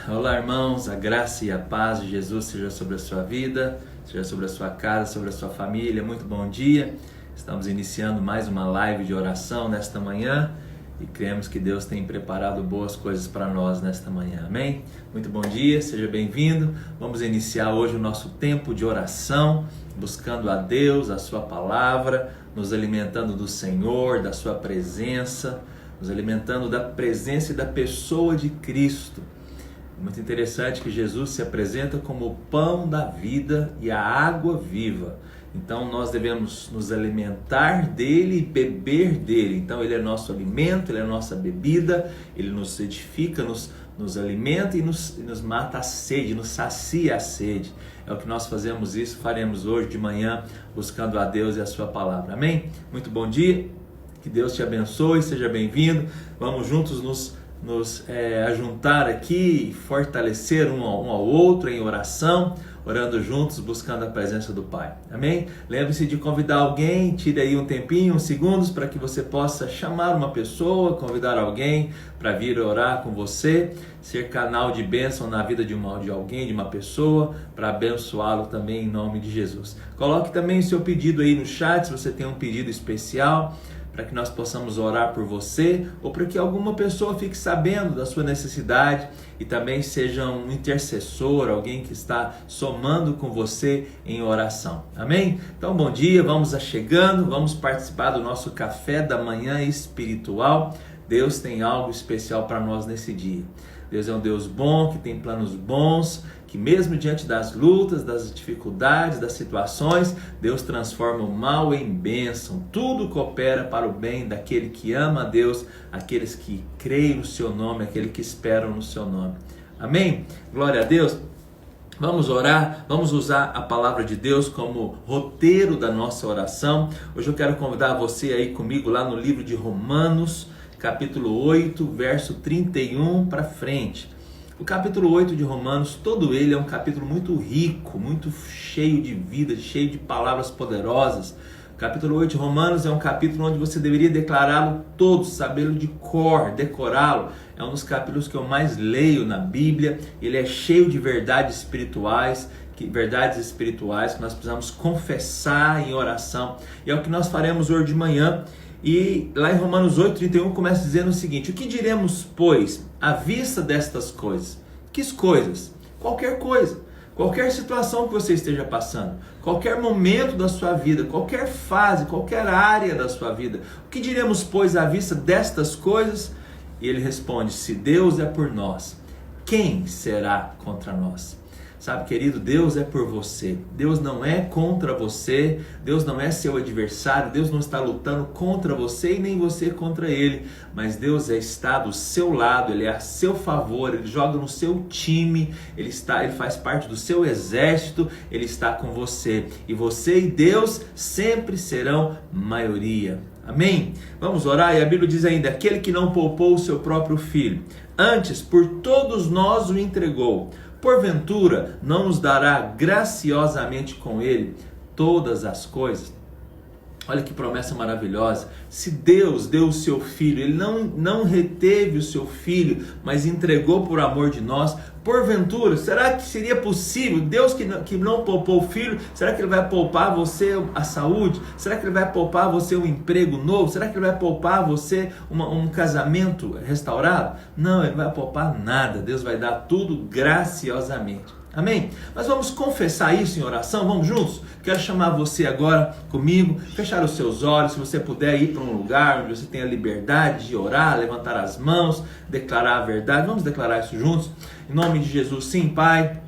Olá, irmãos, a graça e a paz de Jesus seja sobre a sua vida, seja sobre a sua casa, sobre a sua família. Muito bom dia. Estamos iniciando mais uma live de oração nesta manhã e cremos que Deus tem preparado boas coisas para nós nesta manhã. Amém? Muito bom dia, seja bem-vindo. Vamos iniciar hoje o nosso tempo de oração, buscando a Deus, a sua palavra, nos alimentando do Senhor, da sua presença, nos alimentando da presença e da pessoa de Cristo. Muito interessante que Jesus se apresenta como o pão da vida e a água viva. Então nós devemos nos alimentar dele e beber dele. Então ele é nosso alimento, ele é nossa bebida, ele nos edifica, nos alimenta e nos mata a sede, nos sacia a sede. É o que nós faremos hoje de manhã, buscando a Deus e a sua palavra. Amém? Muito bom dia, que Deus te abençoe, seja bem-vindo. Vamos juntos nos ajuntar aqui e fortalecer um ao outro em oração, orando juntos, buscando a presença do Pai. Amém? Lembre-se de convidar alguém, tire aí um tempinho, uns segundos, para que você possa chamar uma pessoa, convidar alguém para vir orar com você, ser canal de bênção na vida de alguém, de uma pessoa, para abençoá-lo também em nome de Jesus. Coloque também o seu pedido aí no chat, se você tem um pedido especial, para que nós possamos orar por você, ou para que alguma pessoa fique sabendo da sua necessidade e também seja um intercessor, alguém que está somando com você em oração. Amém? Então, bom dia, vamos chegando, vamos participar do nosso café da manhã espiritual. Deus tem algo especial para nós nesse dia. Deus é um Deus bom, que tem planos bons, que mesmo diante das lutas, das dificuldades, das situações, Deus transforma o mal em bênção. Tudo coopera para o bem daquele que ama a Deus, aqueles que creem no seu nome, aqueles que esperam no seu nome. Amém? Glória a Deus. Vamos orar, vamos usar a palavra de Deus como roteiro da nossa oração. Hoje eu quero convidar você aí comigo lá no livro de Romanos, capítulo 8, verso 31 para frente. O capítulo 8 de Romanos, todo ele é um capítulo muito rico, muito cheio de vida, cheio de palavras poderosas. O capítulo 8 de Romanos é um capítulo onde você deveria declará-lo todo, sabê-lo de cor, decorá-lo. É um dos capítulos que eu mais leio na Bíblia. Ele é cheio de verdades espirituais que nós precisamos confessar em oração. E é o que nós faremos hoje de manhã. E lá em Romanos 8:31 começa dizendo o seguinte: o que diremos, pois, à vista destas coisas? Que coisas? Qualquer coisa, qualquer situação que você esteja passando, qualquer momento da sua vida, qualquer fase, qualquer área da sua vida. O que diremos, pois, à vista destas coisas? E ele responde: se Deus é por nós, quem será contra nós? Sabe, querido, Deus é por você. Deus não é contra você. Deus não é seu adversário. Deus não está lutando contra você e nem você contra Ele. Mas Deus está do seu lado. Ele é a seu favor. Ele joga no seu time. Ele faz parte do seu exército. Ele está com você. E você e Deus sempre serão maioria. Amém? Vamos orar. E a Bíblia diz ainda: aquele que não poupou o seu próprio filho, antes por todos nós o entregou, porventura não nos dará graciosamente com ele todas as coisas? Olha que promessa maravilhosa. Se Deus deu o seu filho, Ele não reteve o seu filho, mas entregou por amor de nós, porventura, será que seria possível, Deus que não poupou o filho, será que Ele vai poupar você a saúde? Será que Ele vai poupar você um emprego novo? Será que Ele vai poupar você um casamento restaurado? Não, Ele vai poupar nada. Deus vai dar tudo graciosamente. Amém? Mas vamos confessar isso em oração, vamos juntos? Quero chamar você agora comigo, fechar os seus olhos, se você puder ir para um lugar onde você tenha liberdade de orar, levantar as mãos, declarar a verdade. Vamos declarar isso juntos? Em nome de Jesus, sim, Pai.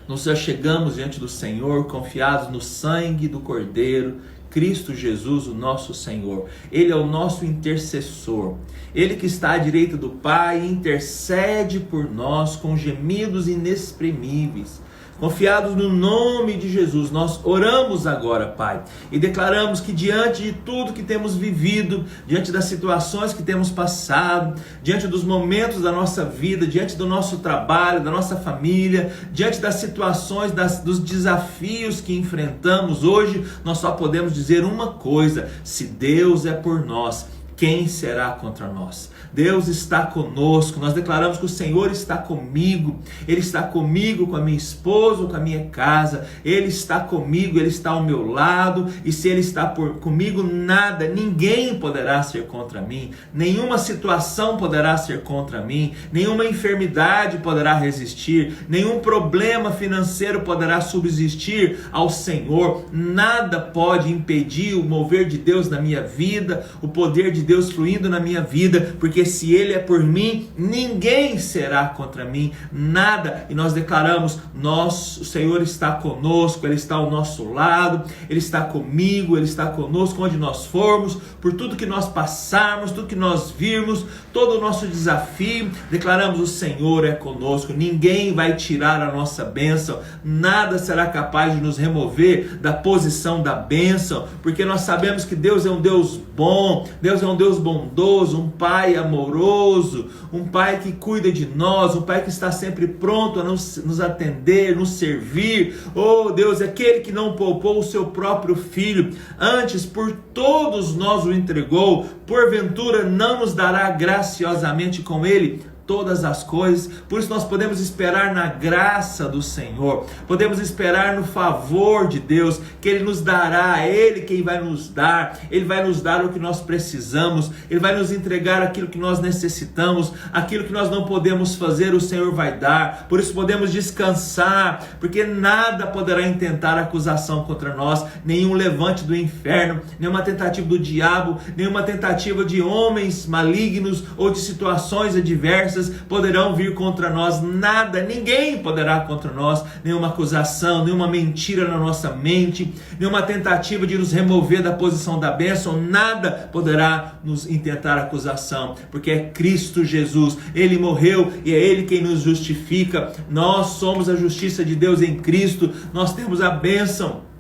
Nos achegamos diante do Senhor, confiados no sangue do Cordeiro, Cristo Jesus, o nosso Senhor. Ele é o nosso intercessor. Ele que está à direita do Pai intercede por nós com gemidos inexprimíveis. Confiados no nome de Jesus, nós oramos agora, Pai, e declaramos que diante de tudo que temos vivido, diante das situações que temos passado, diante dos momentos da nossa vida, diante do nosso trabalho, da nossa família, diante das situações, dos desafios que enfrentamos hoje, nós só podemos dizer uma coisa: se Deus é por nós, quem será contra nós? Deus está conosco, nós declaramos que o Senhor está comigo, Ele está comigo, com a minha esposa, com a minha casa, Ele está comigo, Ele está ao meu lado, e se Ele está comigo, nada, ninguém poderá ser contra mim, nenhuma situação poderá ser contra mim, nenhuma enfermidade poderá resistir, nenhum problema financeiro poderá subsistir ao Senhor, nada pode impedir o mover de Deus na minha vida, o poder de Deus fluindo na minha vida, porque se Ele é por mim, ninguém será contra mim, nada. E nós declaramos, o Senhor está conosco, Ele está ao nosso lado, Ele está comigo, Ele está conosco onde nós formos, por tudo que nós passarmos, tudo que nós virmos, todo o nosso desafio, declaramos, o Senhor é conosco, ninguém vai tirar a nossa bênção, nada será capaz de nos remover da posição da bênção, porque nós sabemos que Deus é um Deus bom, Deus é um Deus bondoso, um Pai amoroso, um Pai que cuida de nós, um Pai que está sempre pronto a nos atender, nos servir. Oh Deus, aquele que não poupou o seu próprio Filho, antes por todos nós o entregou, porventura não nos dará graciosamente com Ele todas as coisas? Por isso nós podemos esperar na graça do Senhor, podemos esperar no favor de Deus, que Ele nos dará, é Ele quem vai nos dar, Ele vai nos dar o que nós precisamos, Ele vai nos entregar aquilo que nós necessitamos, aquilo que nós não podemos fazer, o Senhor vai dar. Por isso podemos descansar, porque nada poderá intentar acusação contra nós, nenhum levante do inferno, nenhuma tentativa do diabo, nenhuma tentativa de homens malignos ou de situações adversas poderão vir contra nós, nada, ninguém poderá contra nós, nenhuma acusação, nenhuma mentira na nossa mente, nenhuma tentativa de nos remover da posição da bênção, nada poderá nos intentar acusação, porque é Cristo Jesus, Ele morreu e é Ele quem nos justifica, nós somos a justiça de Deus em Cristo, nós temos a bênção.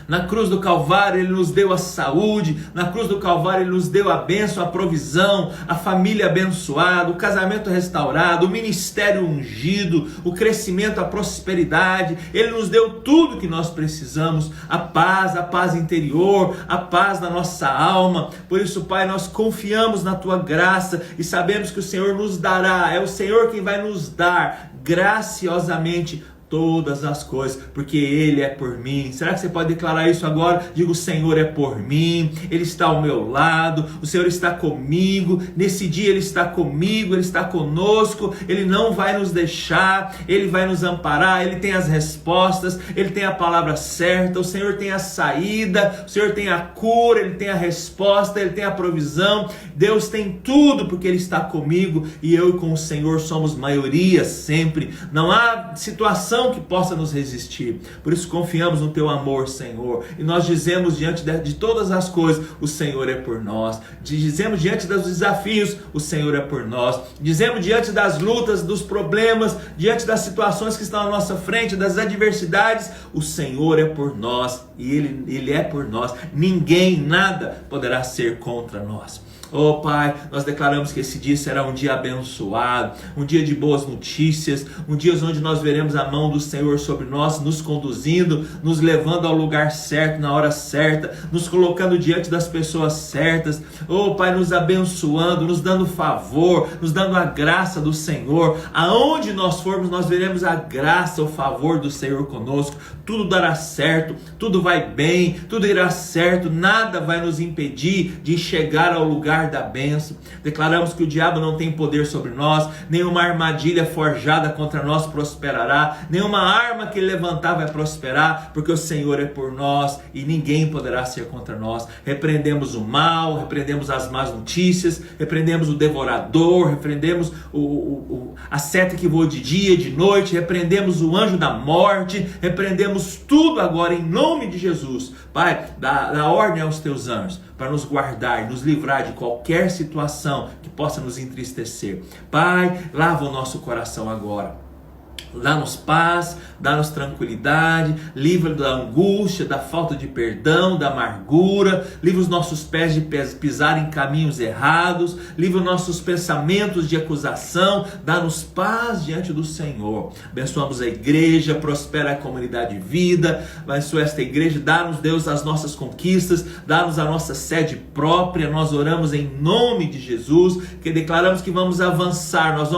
Na cruz do Calvário Ele nos deu a saúde, na cruz do Calvário Ele nos deu a bênção, a provisão, a família abençoada, o casamento restaurado, o ministério ungido, o crescimento, a prosperidade. Ele nos deu tudo que nós precisamos, a paz interior, a paz na nossa alma. Por isso, Pai, nós confiamos na Tua graça e sabemos que o Senhor nos dará, é o Senhor quem vai nos dar graciosamente todas as coisas, porque Ele é por mim. Será que você pode declarar isso agora? Diga, o Senhor é por mim, Ele está ao meu lado, o Senhor está comigo, nesse dia Ele está comigo, Ele está conosco, Ele não vai nos deixar, Ele vai nos amparar, Ele tem as respostas, Ele tem a palavra certa, o Senhor tem a saída, o Senhor tem a cura, Ele tem a resposta, Ele tem a provisão, Deus tem tudo, porque Ele está comigo, e eu com o Senhor somos maioria sempre, não há situação que possa nos resistir. Por isso confiamos no Teu amor, Senhor, e nós dizemos diante de todas as coisas, o Senhor é por nós. Dizemos diante dos desafios, o Senhor é por nós. Dizemos diante das lutas, dos problemas, diante das situações que estão à nossa frente, das adversidades, o Senhor é por nós, e Ele é por nós. Ninguém, nada poderá ser contra nós. Oh Pai, nós declaramos que esse dia será um dia abençoado, um dia de boas notícias, um dia onde nós veremos a mão do Senhor sobre nós, nos conduzindo, nos levando ao lugar certo, na hora certa, nos colocando diante das pessoas certas. Oh Pai, nos abençoando, nos dando favor, nos dando a graça do Senhor. Aonde nós formos, nós veremos a graça, o favor do Senhor conosco. Tudo dará certo, tudo vai bem, tudo irá certo, nada vai nos impedir de chegar ao lugar da bênção. Declaramos que o diabo não tem poder sobre nós, nenhuma armadilha forjada contra nós prosperará, nenhuma arma que ele levantar vai prosperar, porque o Senhor é por nós e ninguém poderá ser contra nós. Repreendemos o mal, repreendemos as más notícias, repreendemos o devorador, repreendemos a seta que voa de dia e de noite, repreendemos o anjo da morte, repreendemos tudo agora em nome de Jesus. Pai, dá ordem aos Teus anjos para nos guardar e nos livrar de qualquer situação que possa nos entristecer. Pai, lava o nosso coração agora. Dá-nos paz, dá-nos tranquilidade, livra da angústia, da falta de perdão, da amargura, livra os nossos pés de pisar em caminhos errados, livra os nossos pensamentos de acusação, dá-nos paz diante do Senhor. Abençoamos a igreja, prospera a comunidade de vida, abençoa esta igreja, dá-nos, Deus, as nossas conquistas, dá-nos a nossa sede própria. Nós oramos em nome de Jesus, que declaramos que vamos avançar, nós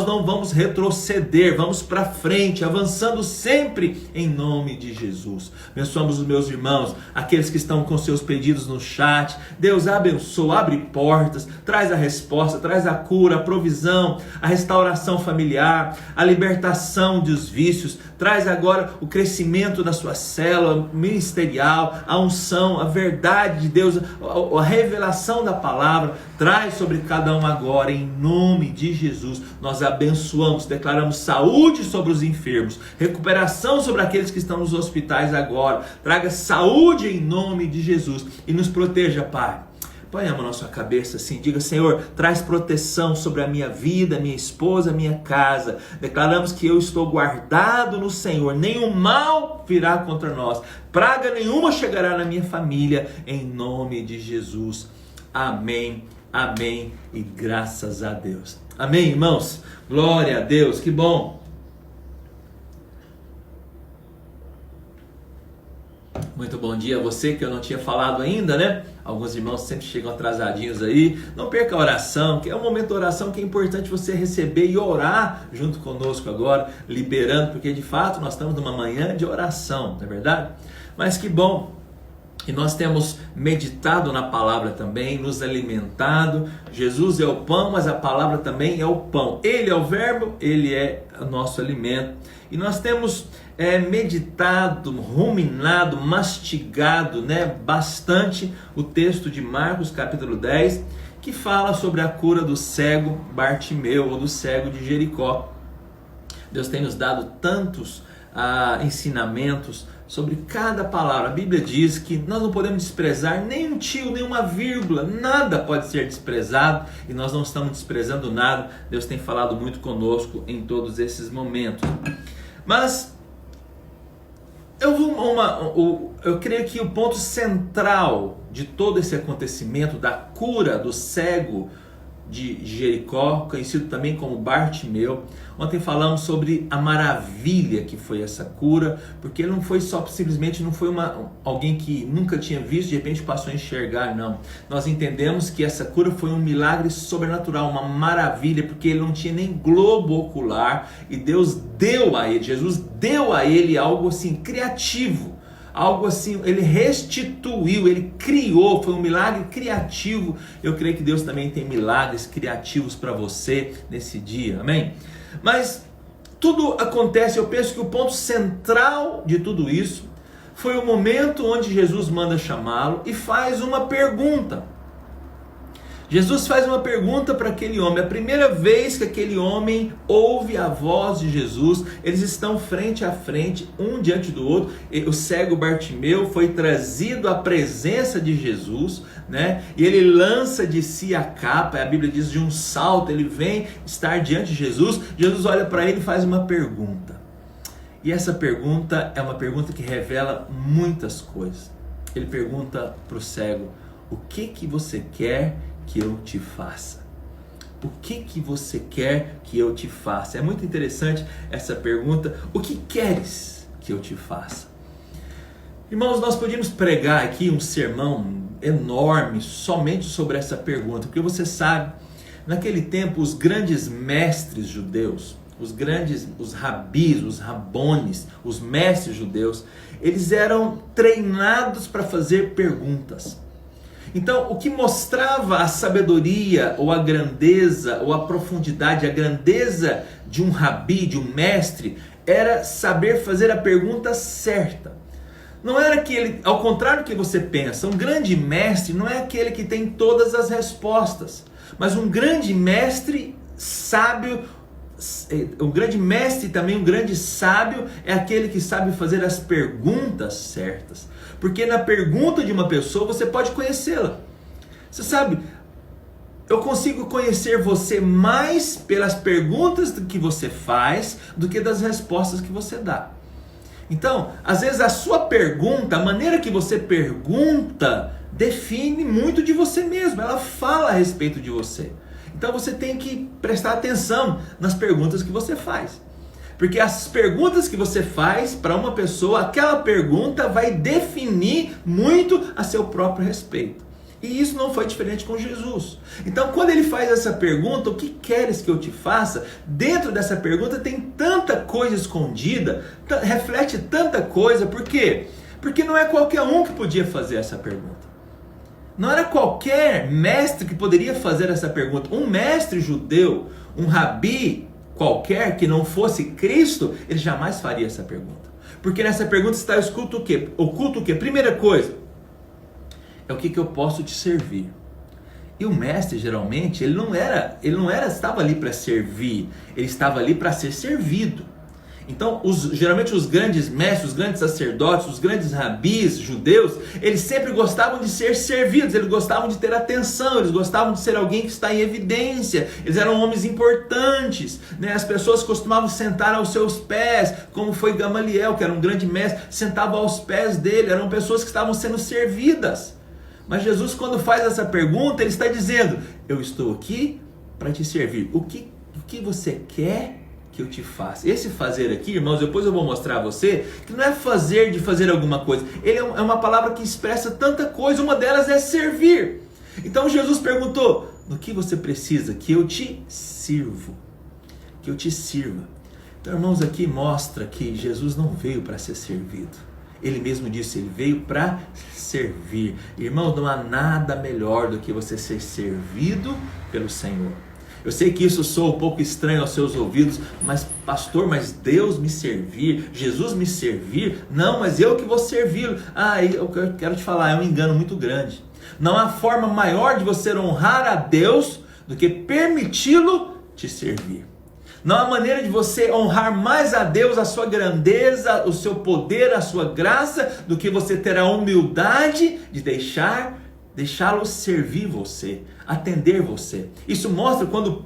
não vamos retroceder, vamos para frente, avançando sempre em nome de Jesus. Abençoamos os meus irmãos, aqueles que estão com seus pedidos no chat. Deus abençoa, abre portas, traz a resposta, traz a cura, a provisão, a restauração familiar, a libertação dos vícios, traz agora o crescimento da sua célula ministerial, a unção, a verdade de Deus, a revelação da palavra, traz sobre cada um agora, em nome de Jesus. Nós abençoamos, declaramos saúde sobre os enfermos, recuperação sobre aqueles que estão nos hospitais agora. Traga saúde em nome de Jesus e nos proteja, Pai. Põe a mão na sua cabeça assim, diga: Senhor, traz proteção sobre a minha vida, minha esposa, minha casa. Declaramos que eu estou guardado no Senhor, nenhum mal virá contra nós, praga nenhuma chegará na minha família, em nome de Jesus. Amém, amém e graças a Deus. Amém, irmãos? Glória a Deus, que bom. Muito bom dia a você, que eu não tinha falado ainda, né? Alguns irmãos sempre chegam atrasadinhos aí. Não perca a oração, que é um momento de oração que é importante você receber e orar junto conosco agora, liberando, porque de fato nós estamos numa manhã de oração, não é verdade? Mas que bom! E nós temos meditado na palavra também, nos alimentado. Jesus é o pão, mas a palavra também é o pão. Ele é o verbo, ele é o nosso alimento. E nós temos meditado, ruminado, mastigado, bastante o texto de Marcos capítulo 10, que fala sobre a cura do cego Bartimeu, ou do cego de Jericó. Deus tem nos dado tantos ensinamentos sobre cada palavra. A Bíblia diz que nós não podemos desprezar nem um tio, nem uma vírgula, nada pode ser desprezado, e nós não estamos desprezando nada. Deus tem falado muito conosco em todos esses momentos. Mas eu creio que o ponto central de todo esse acontecimento da cura do cego de Jericó, conhecido também como Bartimeu. Ontem falamos sobre a maravilha que foi essa cura, porque não foi só simplesmente, não foi alguém que nunca tinha visto, de repente passou a enxergar, não. Nós entendemos que essa cura foi um milagre sobrenatural, uma maravilha, porque ele não tinha nem globo ocular, e Deus deu a ele, Jesus deu a ele algo assim criativo. Algo assim, ele restituiu, ele criou, foi um milagre criativo. Eu creio que Deus também tem milagres criativos para você nesse dia, amém? Mas tudo acontece, eu penso que o ponto central de tudo isso foi o momento onde Jesus manda chamá-lo e faz uma pergunta. Jesus faz uma pergunta para aquele homem. A primeira vez que aquele homem ouve a voz de Jesus, eles estão frente a frente, um diante do outro. O cego Bartimeu foi trazido à presença de Jesus, e ele lança de si a capa. A Bíblia diz de um salto, ele vem estar diante de Jesus. Jesus olha para ele e faz uma pergunta. E essa pergunta é uma pergunta que revela muitas coisas. Ele pergunta para o cego: o que você quer que eu te faça? O que você quer que eu te faça? É muito interessante essa pergunta. O que queres que eu te faça? Irmãos, nós podíamos pregar aqui um sermão enorme somente sobre essa pergunta, porque você sabe, naquele tempo os grandes mestres judeus, os rabis, os rabones, os mestres judeus, eles eram treinados para fazer perguntas. Então, o que mostrava a sabedoria, ou a grandeza, ou a profundidade, a grandeza de um rabi, de um mestre, era saber fazer a pergunta certa. Não era que ele, ao contrário do que você pensa, um grande mestre não é aquele que tem todas as respostas, mas um grande mestre sábio, um grande mestre também, um grande sábio, é aquele que sabe fazer as perguntas certas. Porque na pergunta de uma pessoa você pode conhecê-la. Você sabe, eu consigo conhecer você mais pelas perguntas que você faz do que das respostas que você dá. Então, às vezes a sua pergunta, a maneira que você pergunta, define muito de você mesmo. Ela fala a respeito de você. Então você tem que prestar atenção nas perguntas que você faz. Porque as perguntas que você faz para uma pessoa, aquela pergunta vai definir muito a seu próprio respeito. E isso não foi diferente com Jesus. Então, quando ele faz essa pergunta, o que queres que eu te faça? Dentro dessa pergunta tem tanta coisa escondida, reflete tanta coisa. Por quê? Porque não é qualquer um que podia fazer essa pergunta. Não era qualquer mestre que poderia fazer essa pergunta. Um mestre judeu, um rabi qualquer que não fosse Cristo, ele jamais faria essa pergunta. Porque nessa pergunta está oculto o quê? Oculto o quê? Primeira coisa, é o que eu posso te servir. E o mestre, geralmente, ele não estava ali para servir, ele estava ali para ser servido. Então, geralmente os grandes mestres, os grandes sacerdotes, os grandes rabis judeus, eles sempre gostavam de ser servidos, eles gostavam de ter atenção, eles gostavam de ser alguém que está em evidência, eles eram homens importantes, né? As pessoas costumavam sentar aos seus pés, como foi Gamaliel, que era um grande mestre, sentava aos pés dele, eram pessoas que estavam sendo servidas. Mas Jesus, quando faz essa pergunta, ele está dizendo, eu estou aqui para te servir. O que você quer que eu te faça? Esse fazer aqui, irmãos, depois eu vou mostrar a você, que não é fazer de fazer alguma coisa. Ele é uma palavra que expressa tanta coisa, uma delas é servir. Então Jesus perguntou, no que você precisa? Que eu te sirvo. Que eu te sirva. Então, irmãos, aqui mostra que Jesus não veio para ser servido. Ele mesmo disse, ele veio para servir. Irmãos, não há nada melhor do que você ser servido pelo Senhor. Eu sei que isso soa um pouco estranho aos seus ouvidos, mas pastor, mas Deus me servir, Jesus me servir? Não, mas eu que vou servi-lo. Eu quero te falar, é um engano muito grande. Não há forma maior de você honrar a Deus do que permiti-lo te servir. Não há maneira de você honrar mais a Deus, a sua grandeza, o seu poder, a sua graça, do que você ter a humildade de deixá-lo servir você, atender você. Isso mostra quando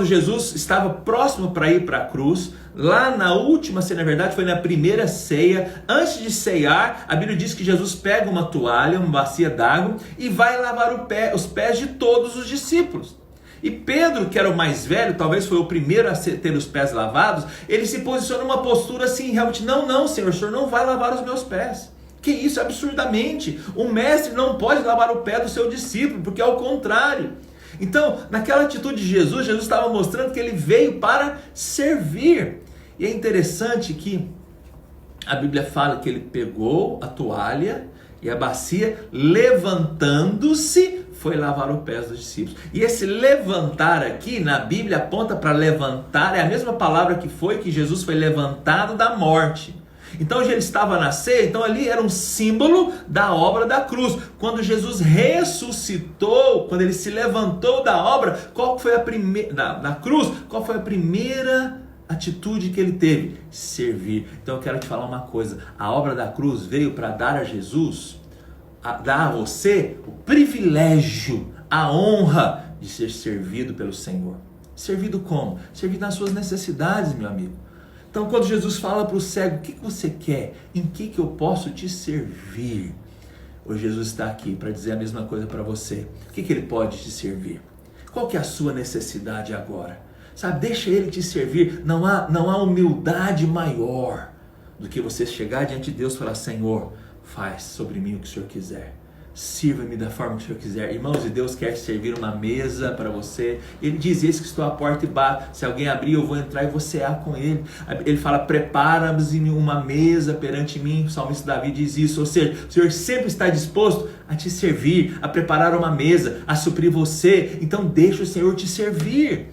Jesus estava próximo para ir para a cruz, lá na última ceia, na verdade foi na primeira ceia, antes de ceiar, a Bíblia diz que Jesus pega uma toalha, uma bacia d'água e vai lavar os pés de todos os discípulos. E Pedro, que era o mais velho, talvez foi o primeiro a ter os pés lavados, ele se posiciona numa postura assim, realmente, não, Senhor, o Senhor não vai lavar os meus pés. Que isso, absurdamente. O mestre não pode lavar o pé do seu discípulo, porque é o contrário. Então, naquela atitude de Jesus estava mostrando que ele veio para servir. E é interessante que a Bíblia fala que ele pegou a toalha e a bacia, levantando-se, foi lavar os pés dos discípulos. E esse levantar aqui, na Bíblia aponta para levantar, é a mesma palavra que Jesus foi levantado da morte. Então ele estava na ceia, então ali era um símbolo da obra da cruz. Quando Jesus ressuscitou, quando ele se levantou da obra, qual foi a primeira, da cruz, qual foi a primeira atitude que ele teve? Servir. Então eu quero te falar uma coisa, a obra da cruz veio para dar a Jesus, dar a você o privilégio, a honra de ser servido pelo Senhor. Servido como? Servido nas suas necessidades, meu amigo. Então quando Jesus fala para o cego, o que você quer? Em que eu posso te servir? Hoje Jesus está aqui para dizer a mesma coisa para você. O que ele pode te servir? Qual que é a sua necessidade agora? Sabe, deixa ele te servir. Não há humildade maior do que você chegar diante de Deus e falar, Senhor, faz sobre mim o que o Senhor quiser. Sirva-me da forma que o Senhor quiser. Irmãos, e Deus quer te servir uma mesa para você. Ele diz, eis que estou à porta e bato. Se alguém abrir, eu vou entrar e vou cear com ele. Ele fala, prepara-me uma mesa perante mim. O salmista Davi diz isso. Ou seja, o Senhor sempre está disposto a te servir, a preparar uma mesa, a suprir você. Então deixa o Senhor te servir.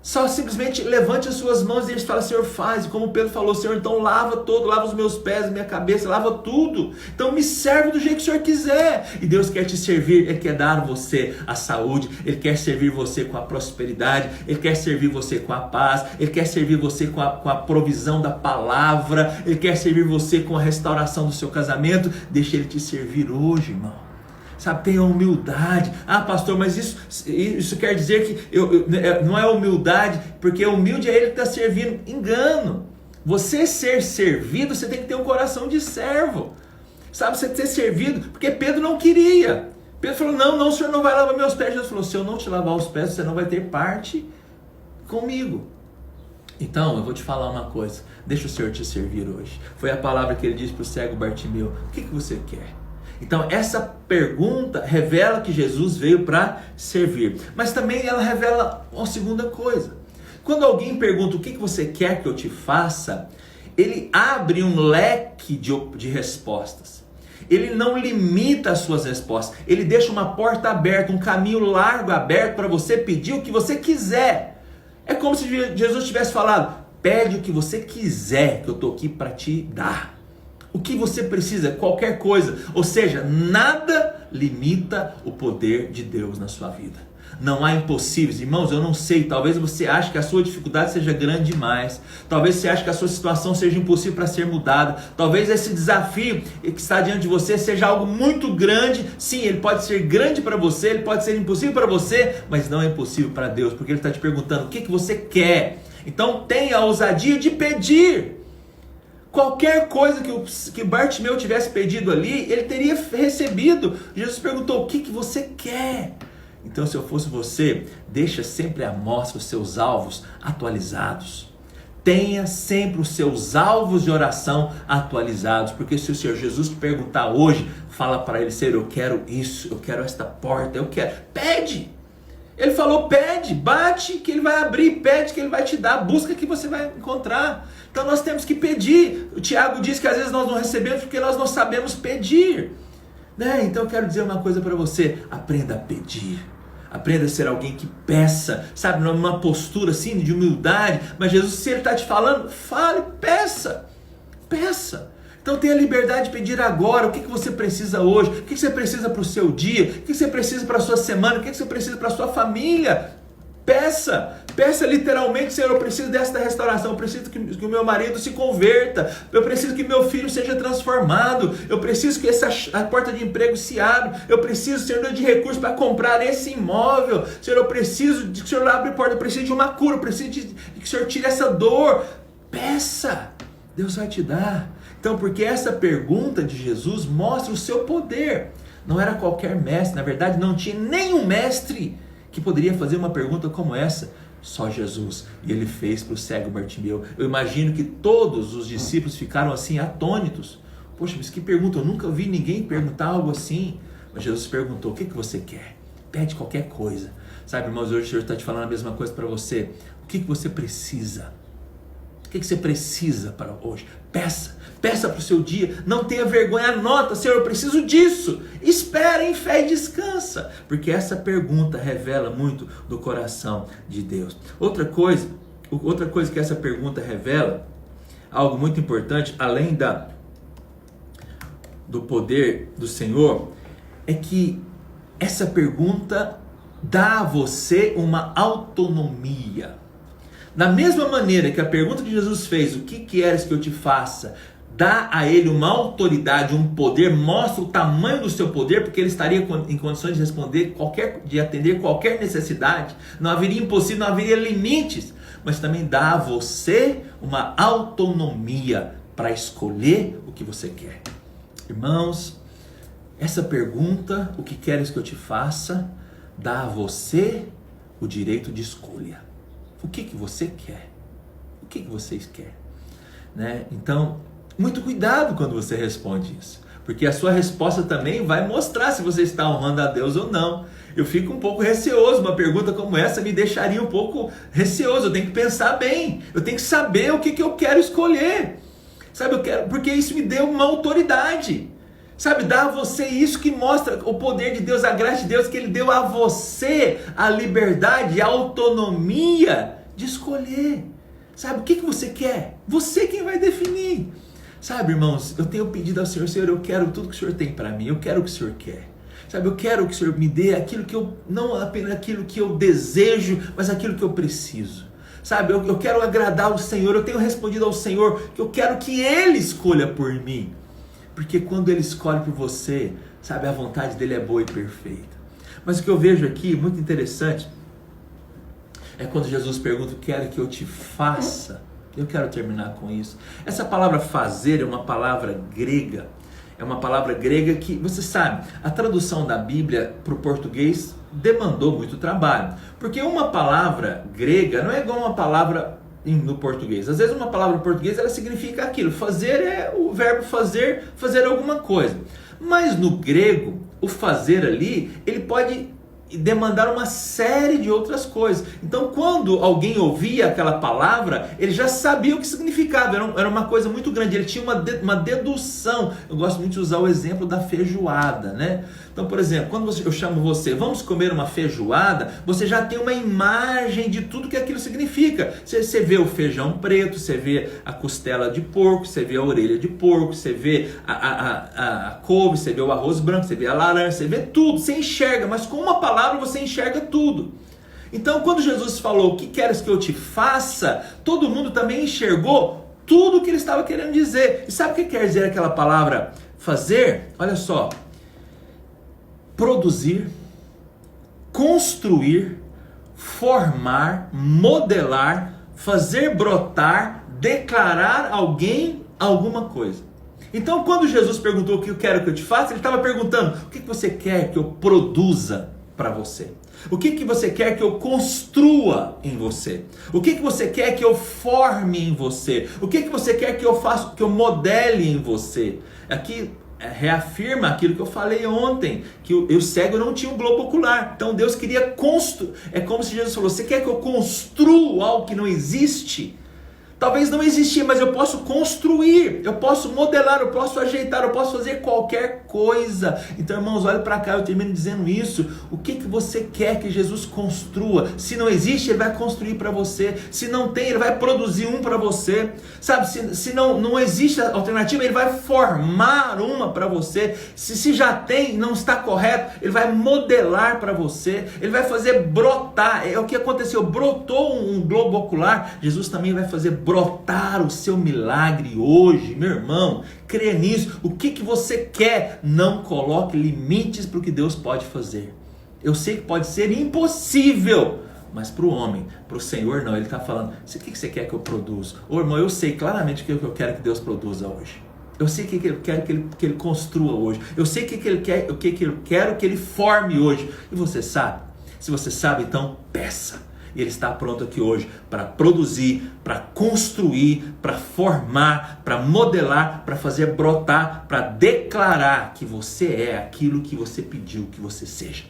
Só simplesmente levante as suas mãos e ele fala, Senhor, faz. E como Pedro falou, Senhor, então lava os meus pés, minha cabeça, lava tudo. Então me serve do jeito que o Senhor quiser. E Deus quer te servir, Ele quer dar a você a saúde, Ele quer servir você com a prosperidade, Ele quer servir você com a paz, Ele quer servir você com a provisão da palavra, Ele quer servir você com a restauração do seu casamento. Deixa Ele te servir hoje, irmão. Sabe, tenha humildade. Ah, pastor, mas isso quer dizer que não é humildade, porque humilde é ele que está servindo. Engano. Você ser servido, você tem que ter um coração de servo. Sabe, você ter servido, porque Pedro não queria. Pedro falou, não, o senhor não vai lavar meus pés. Jesus falou, se eu não te lavar os pés, você não vai ter parte comigo. Então, eu vou te falar uma coisa, deixa o Senhor te servir hoje. Foi a palavra que ele disse para o cego Bartimeu, o que você quer? Então, essa pergunta revela que Jesus veio para servir. Mas também ela revela uma segunda coisa. Quando alguém pergunta o que você quer que eu te faça, ele abre um leque de respostas. Ele não limita as suas respostas. Ele deixa uma porta aberta, um caminho largo aberto para você pedir o que você quiser. É como se Jesus tivesse falado, pede o que você quiser, que eu estou aqui para te dar. O que você precisa, qualquer coisa. Ou seja, nada limita o poder de Deus na sua vida. Não há impossíveis. Irmãos, eu não sei, talvez você ache que a sua dificuldade seja grande demais. Talvez você ache que a sua situação seja impossível para ser mudada. Talvez esse desafio que está diante de você seja algo muito grande. Sim, ele pode ser grande para você, ele pode ser impossível para você, mas não é impossível para Deus, porque ele está te perguntando o que você quer. Então tenha a ousadia de pedir. Qualquer coisa que Bartimeu tivesse pedido ali, ele teria recebido. Jesus perguntou, o que você quer? Então, se eu fosse você, deixa sempre à mostra os seus alvos atualizados. Tenha sempre os seus alvos de oração atualizados, porque se o Senhor Jesus te perguntar hoje, fala para ele, Senhor, eu quero isso, eu quero esta porta, eu quero, pede. Ele falou, pede, bate que ele vai abrir, pede que ele vai te dar, busca que você vai encontrar. Então nós temos que pedir. O Tiago diz que às vezes nós não recebemos porque nós não sabemos pedir. Então eu quero dizer uma coisa para você, aprenda a pedir. Aprenda a ser alguém que peça, sabe, numa postura assim de humildade. Mas Jesus, se ele está te falando, fale, peça. Então tenha liberdade de pedir agora. O que você precisa hoje? O que você precisa para o seu dia? O que você precisa para a sua semana? O que você precisa para a sua família? Peça literalmente, Senhor, eu preciso desta restauração, eu preciso que o meu marido se converta, eu preciso que meu filho seja transformado, eu preciso que a porta de emprego se abra, eu preciso, Senhor, de recursos para comprar esse imóvel, Senhor, eu preciso que o Senhor abra a porta, eu preciso de uma cura, eu preciso que o Senhor tire essa dor. Peça, Deus vai te dar. Então, porque essa pergunta de Jesus mostra o seu poder. Não era qualquer mestre, na verdade não tinha nenhum mestre que poderia fazer uma pergunta como essa, só Jesus. E ele fez para o cego Bartimeu. Eu imagino que todos os discípulos ficaram assim atônitos. Poxa, mas que pergunta, eu nunca vi ninguém perguntar algo assim. Mas Jesus perguntou, o que você quer? Pede qualquer coisa. Sabe, irmãos, hoje o Senhor está te falando a mesma coisa para você. O que você precisa? O que você precisa para hoje? Peça para o seu dia, não tenha vergonha, anota, Senhor, eu preciso disso. Espera em fé e descansa, porque essa pergunta revela muito do coração de Deus. Outra coisa que essa pergunta revela, algo muito importante, além do poder do Senhor, é que essa pergunta dá a você uma autonomia. Da mesma maneira que a pergunta que Jesus fez, o que queres que eu te faça, dá a ele uma autoridade, um poder, mostra o tamanho do seu poder, porque ele estaria em condições de atender qualquer necessidade, não haveria impossível, não haveria limites, mas também dá a você uma autonomia para escolher o que você quer. Irmãos, essa pergunta, o que queres que eu te faça, dá a você o direito de escolha. O que você quer? O que vocês querem? Então, muito cuidado quando você responde isso, porque a sua resposta também vai mostrar se você está honrando a Deus ou não. Eu fico um pouco receoso, uma pergunta como essa me deixaria um pouco receoso. Eu tenho que pensar bem, eu tenho que saber o que eu quero escolher, sabe? Porque isso me deu uma autoridade, sabe? Dá a você isso que mostra o poder de Deus, a graça de Deus, que Ele deu a você a liberdade, a autonomia de escolher. Sabe, o que você quer? Você quem vai definir. Sabe, irmãos, eu tenho pedido ao Senhor, Senhor, eu quero tudo que o Senhor tem para mim, eu quero o que o Senhor quer. Sabe, eu quero que o Senhor me dê aquilo que eu, não apenas aquilo que eu desejo, mas aquilo que eu preciso. Sabe, eu quero agradar o Senhor, eu tenho respondido ao Senhor que eu quero que Ele escolha por mim. Porque quando Ele escolhe por você, Sabe, a vontade dele é boa e perfeita. Mas o que eu vejo aqui, muito interessante, é quando Jesus pergunta: o que quer que eu te faça? Eu quero terminar com isso. Essa palavra fazer é uma palavra grega. É uma palavra grega que, você sabe, a tradução da Bíblia para o português demandou muito trabalho. Porque uma palavra grega não é igual uma palavra no português. Às vezes uma palavra no português ela significa aquilo. Fazer é o verbo fazer, fazer alguma coisa. Mas no grego, o fazer ali, ele pode demandar uma série de outras coisas. Então, quando alguém ouvia aquela palavra, ele já sabia o que significava. Era uma coisa muito grande. Ele tinha uma dedução. Eu gosto muito de usar o exemplo da feijoada, né? Então, por exemplo, quando eu chamo você, vamos comer uma feijoada, você já tem uma imagem de tudo que aquilo significa. Você vê o feijão preto, você vê a costela de porco, você vê a orelha de porco, você vê a couve, você vê o arroz branco, você vê a laranja, você vê tudo, você enxerga, mas com uma palavra você enxerga tudo. Então, quando Jesus falou: o que queres que eu te faça? Todo mundo também enxergou tudo o que ele estava querendo dizer. E sabe o que quer dizer aquela palavra fazer? Olha só: produzir, construir, formar, modelar, fazer brotar, declarar alguém alguma coisa. Então, quando Jesus perguntou: o que eu quero que eu te faça? Ele estava perguntando: o que você quer que eu produza para você? O que você quer que eu construa em você? O que você quer que eu forme em você? O que você quer que eu faça, que eu modele em você? Aqui reafirma aquilo que eu falei ontem, que o cego não tinha um globo ocular. Então Deus queria construir. É como se Jesus falou: você quer que eu construa algo que não existe? Talvez não existia, mas eu posso construir, eu posso modelar, eu posso ajeitar, eu posso fazer qualquer coisa. Então, irmãos, olha para cá, eu termino dizendo isso. O que você quer que Jesus construa? Se não existe, ele vai construir para você. Se não tem, ele vai produzir um para você. Sabe, se não existe alternativa, ele vai formar uma para você. Se já tem, não está correto, ele vai modelar para você. Ele vai fazer brotar. É o que aconteceu, brotou um globo ocular. Jesus também vai fazer brotar o seu milagre hoje, meu irmão. Crê nisso. O que você quer? Não coloque limites para o que Deus pode fazer. Eu sei que pode ser impossível, mas para o homem, para o Senhor não. Ele está falando: o que você quer que eu produza? Ô irmão, eu sei claramente o que eu quero que Deus produza hoje. Eu sei o que eu quero que ele construa hoje. Eu sei o que ele quer, o que eu quero que ele forme hoje. E você sabe? Se você sabe, então peça. E ele está pronto aqui hoje para produzir, para construir, para formar, para modelar, para fazer brotar, para declarar que você é aquilo que você pediu que você seja.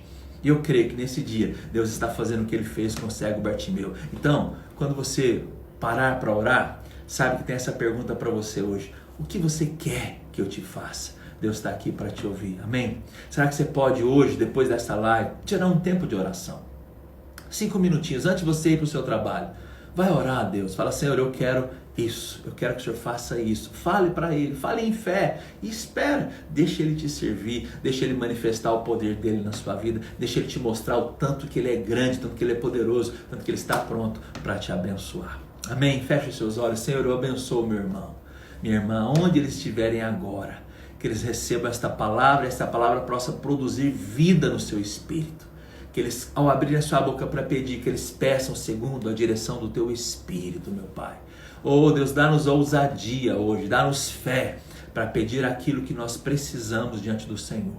E eu creio que nesse dia Deus está fazendo o que ele fez com o cego Bartimeu. Então, quando você parar para orar, sabe que tem essa pergunta para você hoje: o que você quer que eu te faça? Deus está aqui para te ouvir, amém? Será que você pode hoje, depois dessa live, tirar um tempo de oração? 5 minutinhos antes de você ir para o seu trabalho. Vai orar a Deus. Fala: Senhor, eu quero isso. Eu quero que o Senhor faça isso. Fale para Ele. Fale em fé. E espera. Deixa Ele te servir. Deixa Ele manifestar o poder dEle na sua vida. Deixa Ele te mostrar o tanto que Ele é grande, tanto que Ele é poderoso, tanto que Ele está pronto para te abençoar. Amém? Feche os seus olhos. Senhor, eu abençoo meu irmão, minha irmã, onde eles estiverem agora. Que eles recebam esta palavra possa produzir vida no seu espírito. Que eles, ao abrir a sua boca para pedir, que eles peçam segundo a direção do teu Espírito, meu Pai. Oh Deus, dá-nos ousadia hoje, dá-nos fé para pedir aquilo que nós precisamos diante do Senhor.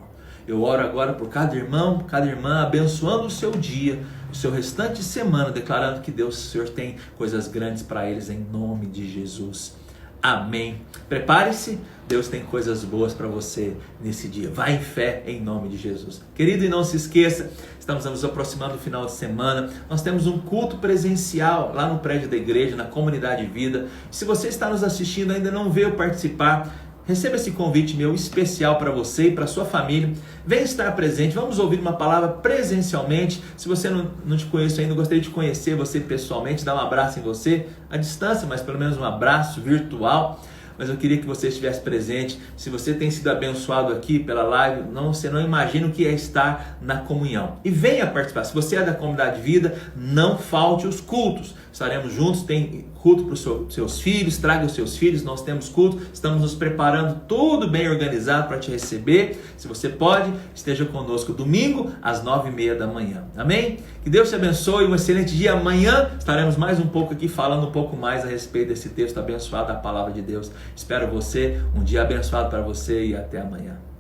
Eu oro agora por cada irmão, por cada irmã, abençoando o seu dia, o seu restante de semana, declarando que Deus, o Senhor, tem coisas grandes para eles em nome de Jesus. Amém. Prepare-se, Deus tem coisas boas para você nesse dia. Vai em fé em nome de Jesus. Querido, e não se esqueça, estamos nos aproximando do final de semana. Nós temos um culto presencial lá no prédio da igreja, na Comunidade Vida. Se você está nos assistindo e ainda não veio participar, receba esse convite meu especial para você e para sua família. Venha estar presente, vamos ouvir uma palavra presencialmente. Se você não te conhece ainda, eu gostaria de conhecer você pessoalmente, dar um abraço em você, à distância, mas pelo menos um abraço virtual. Mas eu queria que você estivesse presente. Se você tem sido abençoado aqui pela live, você não imagina o que é estar na comunhão. E venha participar. Se você é da Comunidade Vida, não falte os cultos. estaremos juntos, tem culto para os seus filhos, traga os seus filhos, nós temos culto, estamos nos preparando, tudo bem organizado para te receber. Se você pode, esteja conosco domingo às 9h30 da manhã. Amém? Que Deus te abençoe, um excelente dia. Amanhã estaremos mais um pouco aqui falando um pouco mais a respeito desse texto abençoado da palavra de Deus. Espero você, um dia abençoado para você e até amanhã.